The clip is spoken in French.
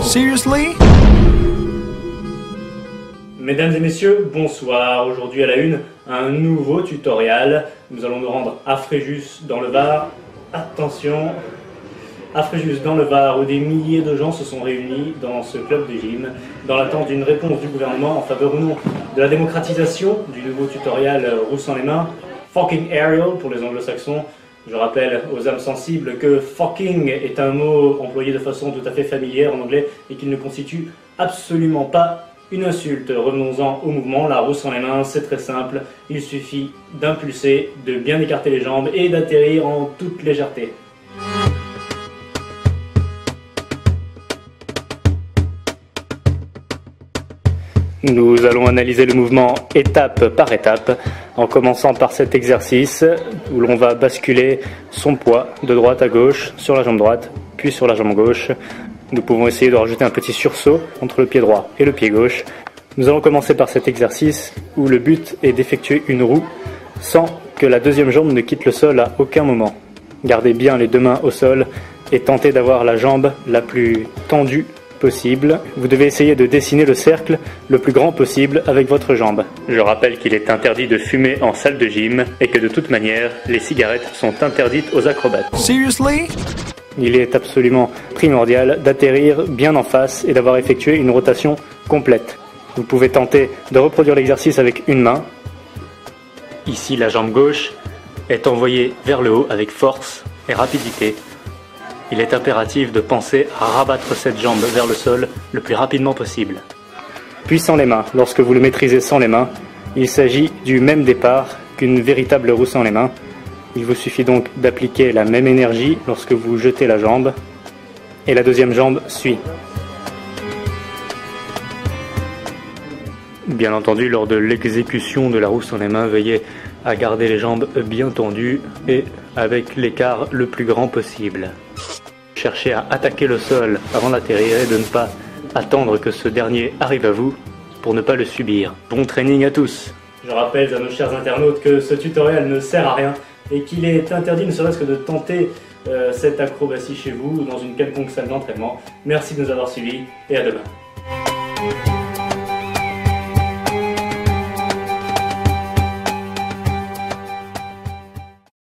Seriously? Mesdames et messieurs, bonsoir. Aujourd'hui à la une, un nouveau tutoriel. Nous allons nous rendre à Fréjus dans le Var. Attention, à Fréjus dans le Var où des milliers de gens se sont réunis dans ce club de gym dans l'attente d'une réponse du gouvernement en faveur ou non de la démocratisation du nouveau tutoriel rousse en les mains. Fucking Ariel pour les anglo-saxons. Je rappelle aux âmes sensibles que fucking est un mot employé de façon tout à fait familière en anglais et qu'il ne constitue absolument pas une insulte. Revenons-en au mouvement, la rousse en les mains, c'est très simple. Il suffit d'impulser, de bien écarter les jambes et d'atterrir en toute légèreté. Nous allons analyser le mouvement étape par étape, en commençant par cet exercice où l'on va basculer son poids de droite à gauche sur la jambe droite, puis sur la jambe gauche. Nous pouvons essayer de rajouter un petit sursaut entre le pied droit et le pied gauche. Nous allons commencer par cet exercice où le but est d'effectuer une roue sans que la deuxième jambe ne quitte le sol à aucun moment. Gardez bien les deux mains au sol et tentez d'avoir la jambe la plus tendue possible. Vous devez essayer de dessiner le cercle le plus grand possible avec votre jambe. Je rappelle qu'il est interdit de fumer en salle de gym et que de toute manière, les cigarettes sont interdites aux acrobates. Seriously? Il est absolument primordial d'atterrir bien en face et d'avoir effectué une rotation complète. Vous pouvez tenter de reproduire l'exercice avec une main. Ici, la jambe gauche est envoyée vers le haut avec force et rapidité. Il est impératif de penser à rabattre cette jambe vers le sol le plus rapidement possible. Puis sans les mains, lorsque vous le maîtrisez sans les mains, il s'agit du même départ qu'une véritable roue sans les mains. Il vous suffit donc d'appliquer la même énergie lorsque vous jetez la jambe et la deuxième jambe suit. Bien entendu, lors de l'exécution de la roue sans les mains, veillez à garder les jambes bien tendues et avec l'écart le plus grand possible. Cherchez à attaquer le sol avant d'atterrir et de ne pas attendre que ce dernier arrive à vous pour ne pas le subir. Bon training à tous! Je rappelle à nos chers internautes que ce tutoriel ne sert à rien et qu'il est interdit ne serait-ce que de tenter cette acrobatie chez vous ou dans une quelconque salle d'entraînement. Merci de nous avoir suivis et à demain.